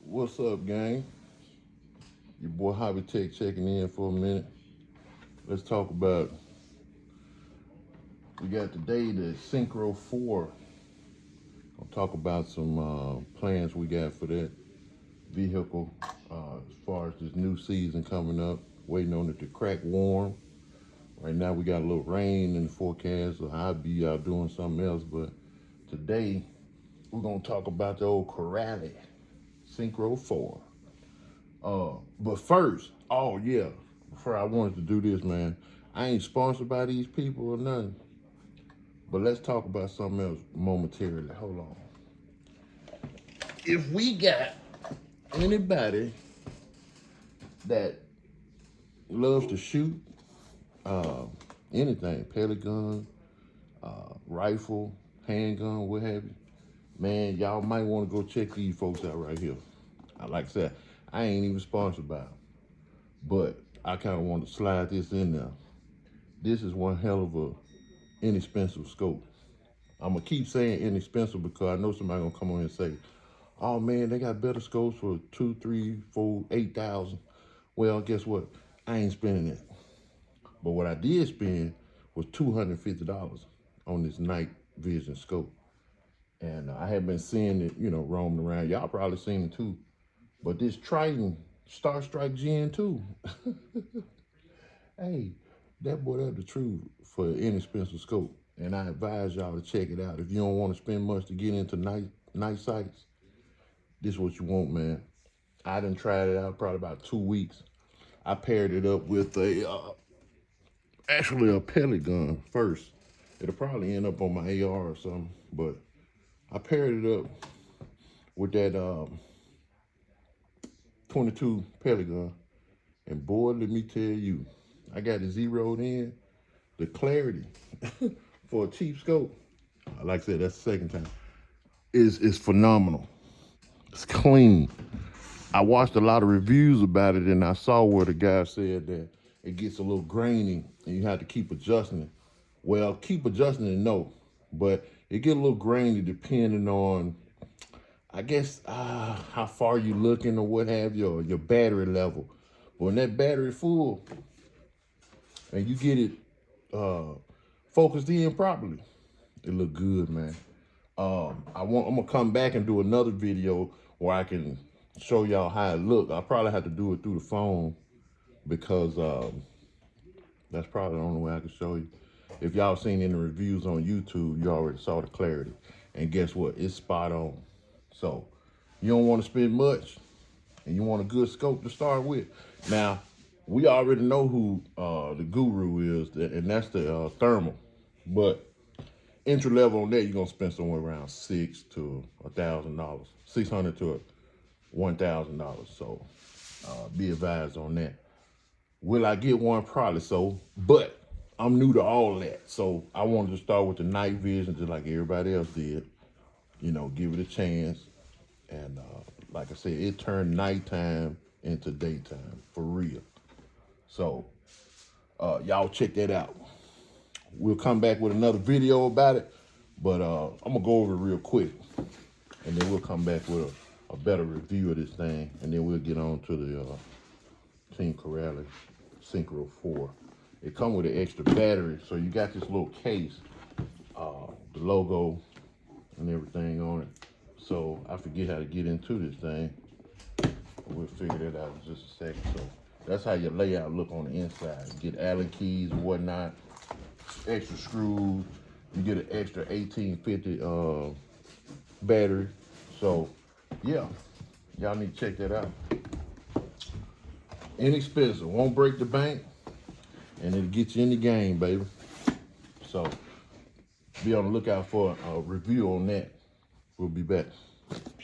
What's up, gang? Your boy Hobby Tech checking in for a minute. Let's talk about, we got today the Syncro 4. I'll talk about some plans we got for that vehicle as far as this new season coming up. Waiting on it to crack warm. Right now we got a little rain in the forecast, so I'll be out doing something else. But today we're gonna talk about the old Arrma Syncro 4. But first, before I wanted to do this, man, I ain't sponsored by these people or nothing. But let's talk about something else momentarily. Hold on. If we got anybody that loves to shoot anything, pellet gun, rifle, handgun, what have you, man, y'all might want to go check these folks out right here. Like I said, I ain't even sponsored by them, but I kind of want to slide this in there. This is one hell of a inexpensive scope. I'm gonna keep saying inexpensive because I know somebody gonna come on and say, "Oh man, they got better scopes for 2, 3, 4, 8,000." Well, guess what? I ain't spending that. But what I did spend was $250 on this night vision scope, and I have been seeing it, roaming around. Y'all probably seen it too. But this Triton Star Strike Gen 2, hey, that boy, that's the truth for an inexpensive scope. And I advise y'all to check it out. If you don't want to spend much to get into night sights, this is what you want, man. I done tried it out probably about 2 weeks. I paired it up with actually a pellet gun first. It'll probably end up on my AR or something, but I paired it up with that 22 pellet gun, and boy, let me tell you, I got it zeroed in. The clarity for a cheap scope, like I said, that's the second time, is phenomenal. It's clean. I watched a lot of reviews about it, and I saw where the guy said that it gets a little grainy and you have to keep adjusting it. Well, keep adjusting it, no, but it get a little grainy depending on, I guess, how far you looking or what have you, or your battery level. But when that battery full and you get it focused in properly, it look good, man. I'm gonna come back and do another video where I can show y'all how it look. I probably have to do it through the phone because that's probably the only way I can show you. If y'all seen any reviews on YouTube, you already saw the clarity. And guess what? It's spot on. So you don't want to spend much and you want a good scope to start with. Now, we already know who the guru is, and that's the thermal. But entry level on that, you're gonna spend somewhere around $600 to $1,000, $600 to $1,000. So be advised on that. Will I get one? Probably so, but I'm new to all of that. So I wanted to start with the night vision just like everybody else did. Give it a chance. And like I said, it turned nighttime into daytime for real. So y'all check that out. We'll come back with another video about it, but I'm gonna go over it real quick, and then we'll come back with a better review of this thing, and then we'll get on to the Team Arrma Syncro 4. It comes with an extra battery, so you got this little case, the logo and everything on it. So I forget how to get into this thing. We'll figure that out in just a second. So that's how your layout look on the inside. You get Allen keys and whatnot, extra screws. You get an extra 1850 battery. So yeah, y'all need to check that out. Inexpensive, won't break the bank, and it'll get you in the game, baby. So be on the lookout for a review on that. We'll be back.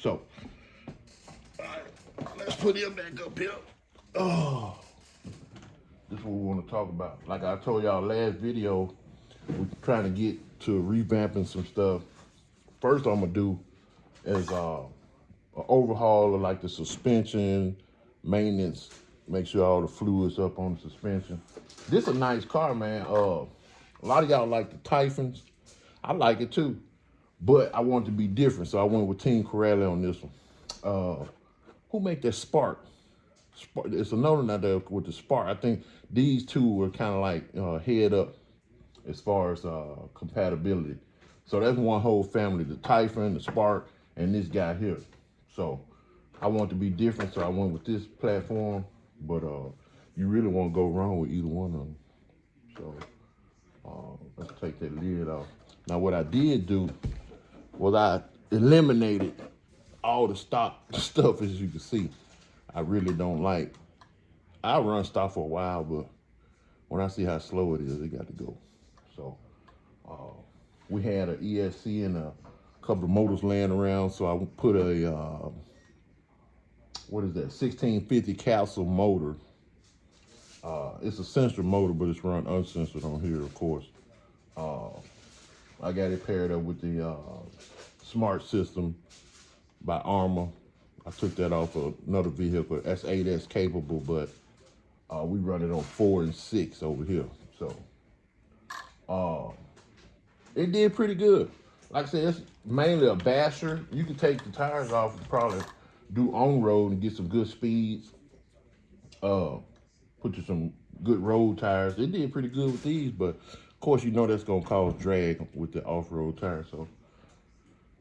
So, all right, let's put him back up here. Oh, this is what we want to talk about. Like I told y'all last video, we're trying to get to revamping some stuff. First I'm gonna do is an overhaul of like the suspension, maintenance, make sure all the fluids up on the suspension. This is a nice car, man. A lot of y'all like the Typhons. I like it too, but I want it to be different, so I went with Team Arrma on this one. who make that Spark? It's another one out there with the Spark. I think these two were kind of like head up as far as compatibility. So that's one whole family, the Typhon, the Spark, and this guy here. So I want to be different, so I went with this platform, but you really won't go wrong with either one of them. So let's take that lid off. Now what I did do was I eliminated all the stock stuff, as you can see. I really don't like. I run stock for a while, but when I see how slow it is, it got to go. So we had an ESC and a couple of motors laying around, so I put a what is that, 1650 capsule motor. It's a sensor motor, but it's run uncensored on here, of course. I got it paired up with the smart system by Arrma. I took that off of another vehicle. That's 8S capable, but we run it on 4 and 6 over here. So it did pretty good. Like I said, it's mainly a basher. You can take the tires off and probably do on-road and get some good speeds. Put you some good road tires. It did pretty good with these, but of course you know that's gonna cause drag with the off-road tires. So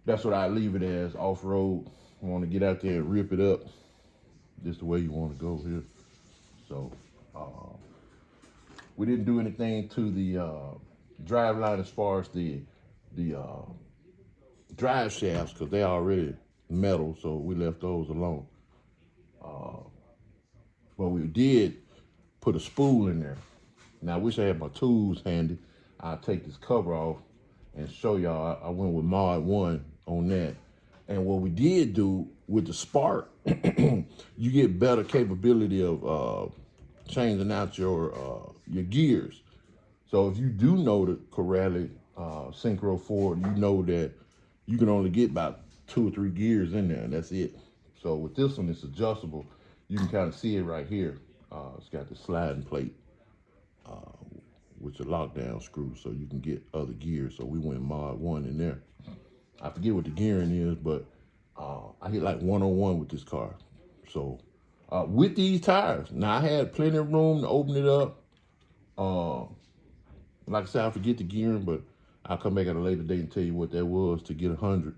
that's what I leave it as, off-road. Want to get out there and rip it up. Just the way you want to go here. So we didn't do anything to the drive line as far as the drive shafts, because they already metal, so we left those alone. But we did put a spool in there. Now I wish I had my tools handy. I'll take this cover off and show y'all. I went with Mod 1 on that. And what we did do with the Spark, you get better capability of changing out your gears. So if you do know the Corrales Syncro 4, you know that you can only get about 2 or 3 gears in there, and that's it. So with this one, it's adjustable. You can kind of see it right here. It's got the sliding plate with your lockdown screw, so you can get other gears. So we went Mod 1 in there. I forget what the gearing is, but I hit like 101 with this car. So with these tires, now I had plenty of room to open it up. Like I said, I forget the gearing, but I'll come back at a later date and tell you what that was to get 100.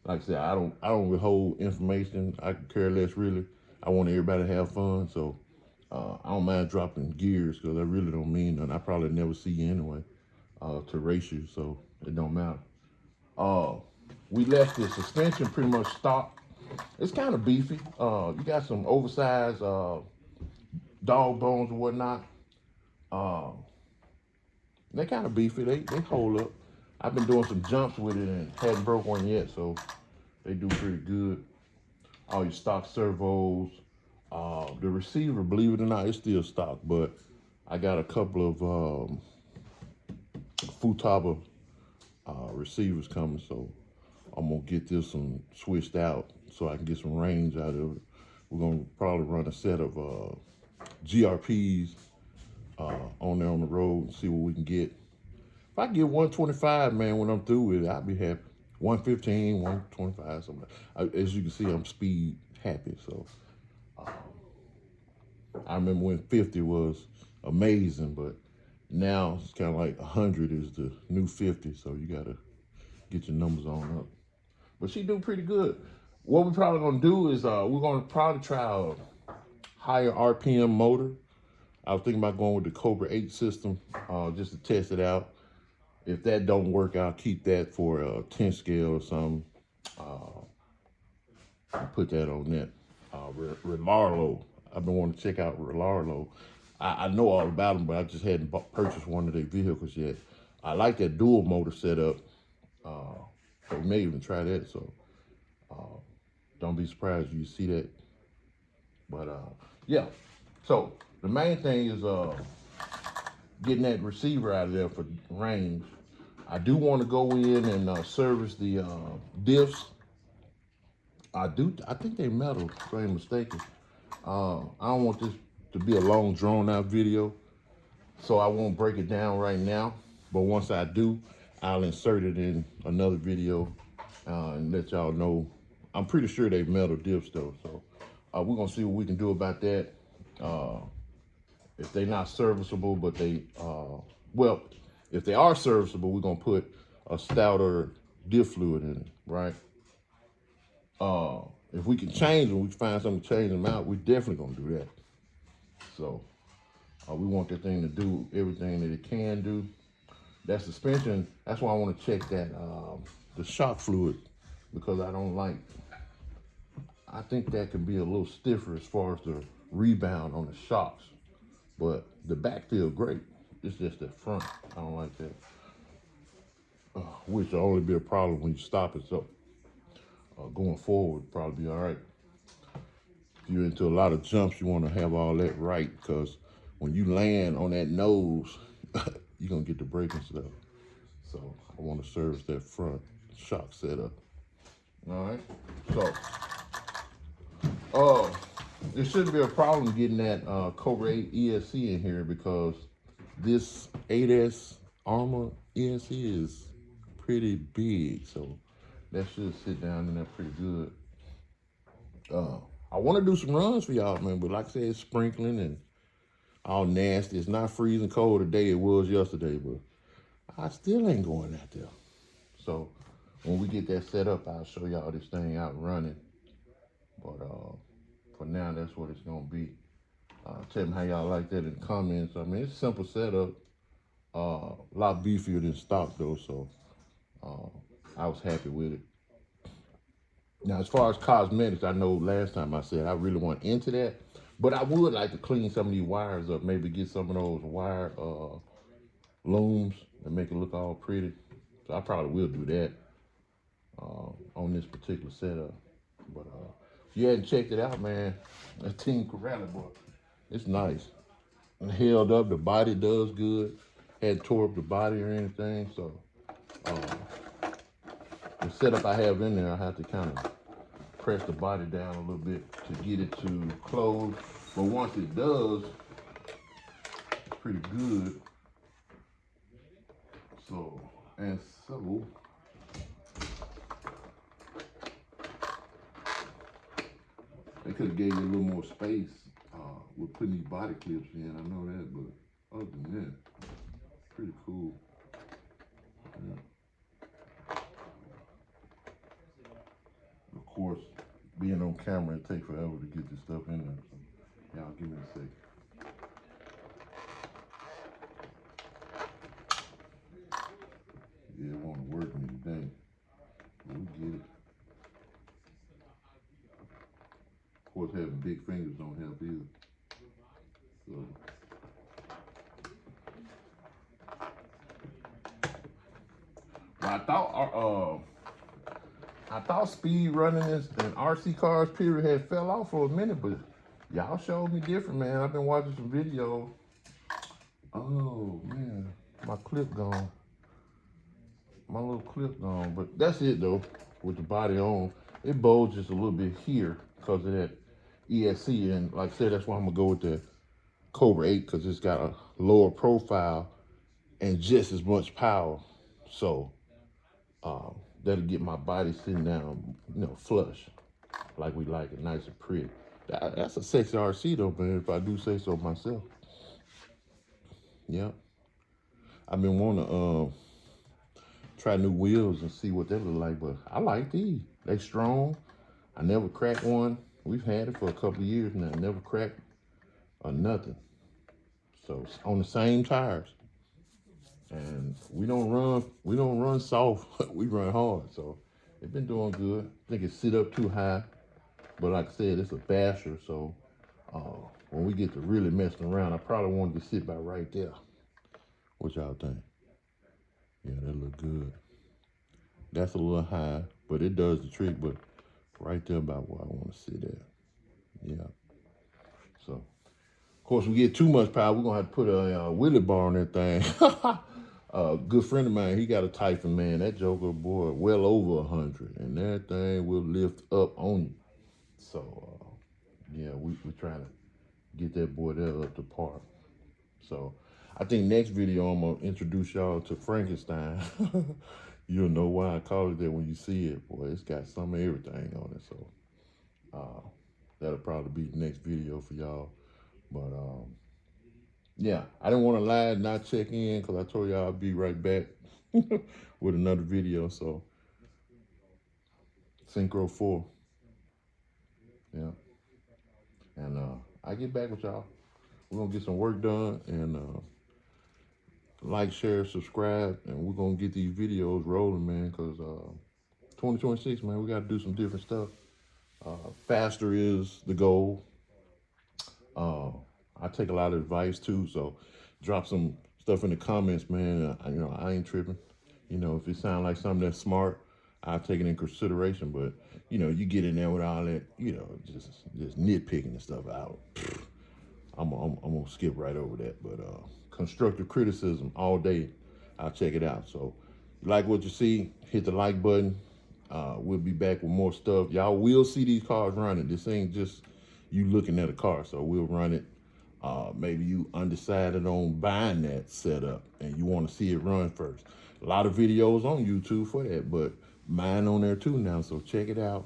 Like I said, I don't withhold information. I can care less, really. I want everybody to have fun, so I don't mind dropping gears, because I really don't mean nothing. I probably never see you anyway to race you, so it don't matter. We left the suspension pretty much stock. It's kind of beefy. You got some oversized dog bones and whatnot. They're kind of beefy. They hold up. I've been doing some jumps with it and hadn't broke one yet, so they do pretty good. All your stock servos. The receiver, believe it or not, it's still stock, but I got a couple of Futaba receivers coming, so I'm gonna get this one switched out so I can get some range out of it. We're gonna probably run a set of GRPs on there on the road and see what we can get. If I get 125, man, when I'm through with it, I'll be happy. 115, 125, something like that. As you can see, I'm speed happy, so. I remember when 50 was amazing, but now it's kind of like 100 is the new 50, so you gotta get your numbers on up. But she do pretty good. What we're probably gonna do is we're gonna probably try a higher RPM motor. I was thinking about going with the Cobra 8 system just to test it out. If that don't work, I'll keep that for a 10 scale or something. I'll put that on that. Relarlo. I've been wanting to check out Relarlo. I know all about them, but I just hadn't purchased one of their vehicles yet. I like that dual motor setup. So we may even try that, so don't be surprised if you see that. But yeah, so the main thing is getting that receiver out of there for range. I do want to go in and service the diffs. I think they metal, if I ain't mistaken. I don't want this to be a long, drawn-out video, so I won't break it down right now. But once I do, I'll insert it in another video and let y'all know. I'm pretty sure they metal diffs though, so We're gonna see what we can do about that. If they're not serviceable, but well, if they are serviceable, we're gonna put a stouter diff fluid in it, right? If we can change them, we can find something to change them out, we're definitely gonna do that. So we want that thing to do everything that it can do. That suspension, that's why I want to check that the shock fluid, because I think that can be a little stiffer as far as the rebound on the shocks. But the back feel great. It's just the front. I don't like that. Which will only be a problem when you stop it. So going forward, probably be all right. If you're into a lot of jumps, you want to have all that right, because when you land on that nose, you're going to get the braking stuff. So I want to service that front shock setup. All right. So, there shouldn't be a problem getting that Cobra 8 ESC in here, because this 8S Arrma ESC is pretty big. So that should sit down in there pretty good. I want to do some runs for y'all, man, but like I said, it's sprinkling and all nasty. It's not freezing cold today. It was yesterday, but I still ain't going out there. So when we get that set up, I'll show y'all this thing out running. But for now, that's what it's gonna be. Tell me how y'all like that in the comments. I mean, it's a simple setup. A lot beefier than stock though, so I was happy with it. Now, as far as cosmetics, I know last time I said I really want into that, but I would like to clean some of these wires up, maybe get some of those wire looms and make it look all pretty. So I probably will do that on this particular setup. But if you hadn't checked it out, man, that Team Corrales, boy, it's nice. And held up, the body does good. Hadn't tore up the body or anything, so the setup I have in there, I have to kind of press the body down a little bit to get it to close. But once it does, it's pretty good. So, they could have gave you a little more space with putting these body clips in. I know that, but other than that, pretty cool. Yeah. Of course, being on camera, it takes forever to get this stuff in there. So, y'all give me a second. Yeah, it won't work me today. But we get it. Of course, having big fingers don't help either. So, I thought speed running and RC cars period had fell off for a minute, but y'all showed me different, man. I've been watching some videos. Oh man, my clip gone. My little clip gone, but that's it though. With the body on, it bulges a little bit here because of that ESC, and like I said, that's why I'm gonna go with the Cobra 8, because it's got a lower profile and just as much power. So that'll get my body sitting down, flush, like we like it, nice and pretty. That's a sexy RC though, man, if I do say so myself. Yeah. I've been wanting to try new wheels and see what they look like, but I like these. They strong. I never cracked one. We've had it for a couple of years now. Never cracked or nothing. So it's on the same tires. And we don't run soft, we run hard. So it's been doing good. I think it sit up too high, but like I said, it's a basher. So when we get to really messing around, I probably wanted to sit by right there. What y'all think? Yeah, that look good. That's a little high, but it does the trick. But right there about where I want to sit at. Yeah. So, of course, we get too much power, we're gonna have to put a wheelie bar on that thing. A good friend of mine, he got a Typhon, man. That joker, boy, well over 100, and that thing will lift up on you. So, yeah, we're trying to get that boy there up to par. So, I think next video I'm gonna introduce y'all to Frankenstein. You'll know why I call it that when you see it, boy. It's got some of everything on it. So, that'll probably be the next video for y'all. But yeah, I didn't want to lie and not check in because I told y'all I'll be right back with another video. So Synchro 4, yeah, and I get back with y'all. We're gonna get some work done and like, share, subscribe, and we're gonna get these videos rolling, man. Cause 2026, man, we got to do some different stuff. Faster is the goal. I take a lot of advice too, so drop some stuff in the comments, man. I ain't tripping. If it sounds like something that's smart, I'll take it in consideration. But you get in there with all that, just nitpicking and stuff out. I'm gonna skip right over that. But constructive criticism all day, I'll check it out. So, you like what you see, hit the like button. We'll be back with more stuff. Y'all will see these cars running. This ain't just you looking at a car. So we'll run it. Maybe you undecided on buying that setup and you want to see it run first. A lot of videos on YouTube for that, but mine on there too now. So check it out.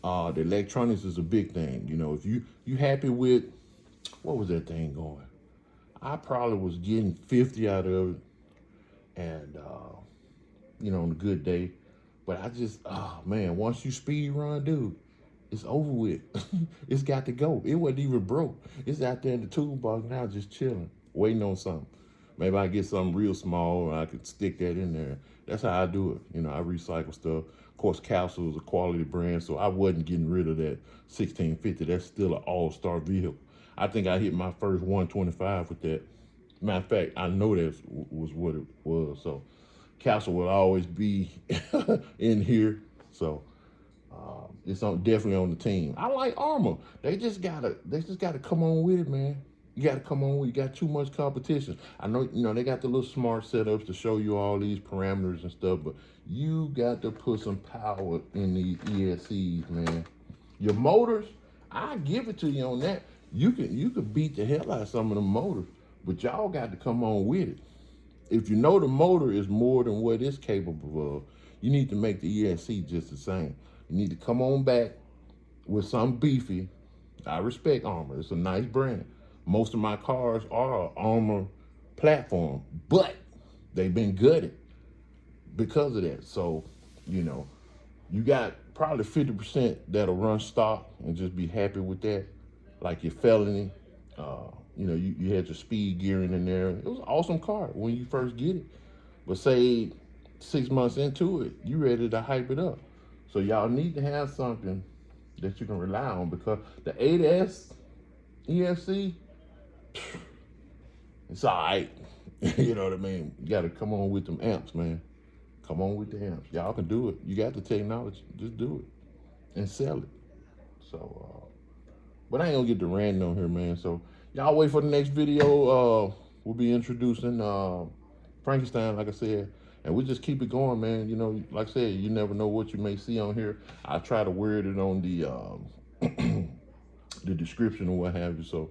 The electronics is a big thing. If you happy with, what was that thing going? I probably was getting 50 out of it, and on a good day. But I just, oh man, once you speed run, dude, it's over with. It's got to go. It wasn't even broke. It's out there in the toolbox now, just chilling, waiting on something. Maybe I get something real small and I could stick that in there. That's how I do it. I recycle stuff. Of course, Castle is a quality brand, so I wasn't getting rid of that 1650. That's still an all-star vehicle. I think I hit my first 125 with that. Matter of fact, I know that was what it was. So Castle will always be in here. So it's definitely on the team. I like Arrma. They just gotta come on with it, man. You gotta come on with it. You got too much competition. I know, they got the little smart setups to show you all these parameters and stuff, but you got to put some power in these ESCs, man. Your motors, I give it to you on that. You could beat the hell out of some of the motors, but y'all got to come on with it. If you know the motor is more than what it's capable of, you need to make the ESC just the same. You need to come on back with some beefy. I respect Arrma. It's a nice brand. Most of my cars are Arrma platform, but they've been gutted because of that. So, you got probably 50% that'll run stock and just be happy with that. Like your Felony, you had your speed gearing in there. It was an awesome car when you first get it. But say 6 months into it, you ready to hype it up. So y'all need to have something that you can rely on, because the 8S EFC, it's all right. You know what I mean? You got to come on with them amps, man. Come on with the amps. Y'all can do it. You got the technology. Just do it and sell it. So, but I ain't gonna get the ranting on here, man. So y'all wait for the next video. We'll be introducing Frankenstein, like I said. And we just keep it going, man. Like I said, you never know what you may see on here. I try to word it on the the description or what have you. So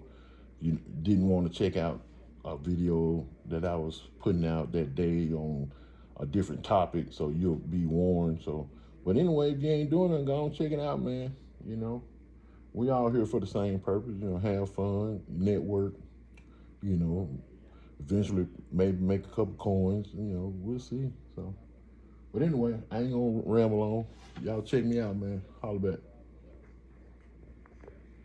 if you didn't want to check out a video that I was putting out that day on a different topic, so you'll be warned. So, but anyway, if you ain't doing it, go and check it out, man. We all here for the same purpose, have fun, network, eventually maybe make a couple coins, we'll see. So, but anyway, I ain't gonna ramble on. Y'all check me out, man. Holla back.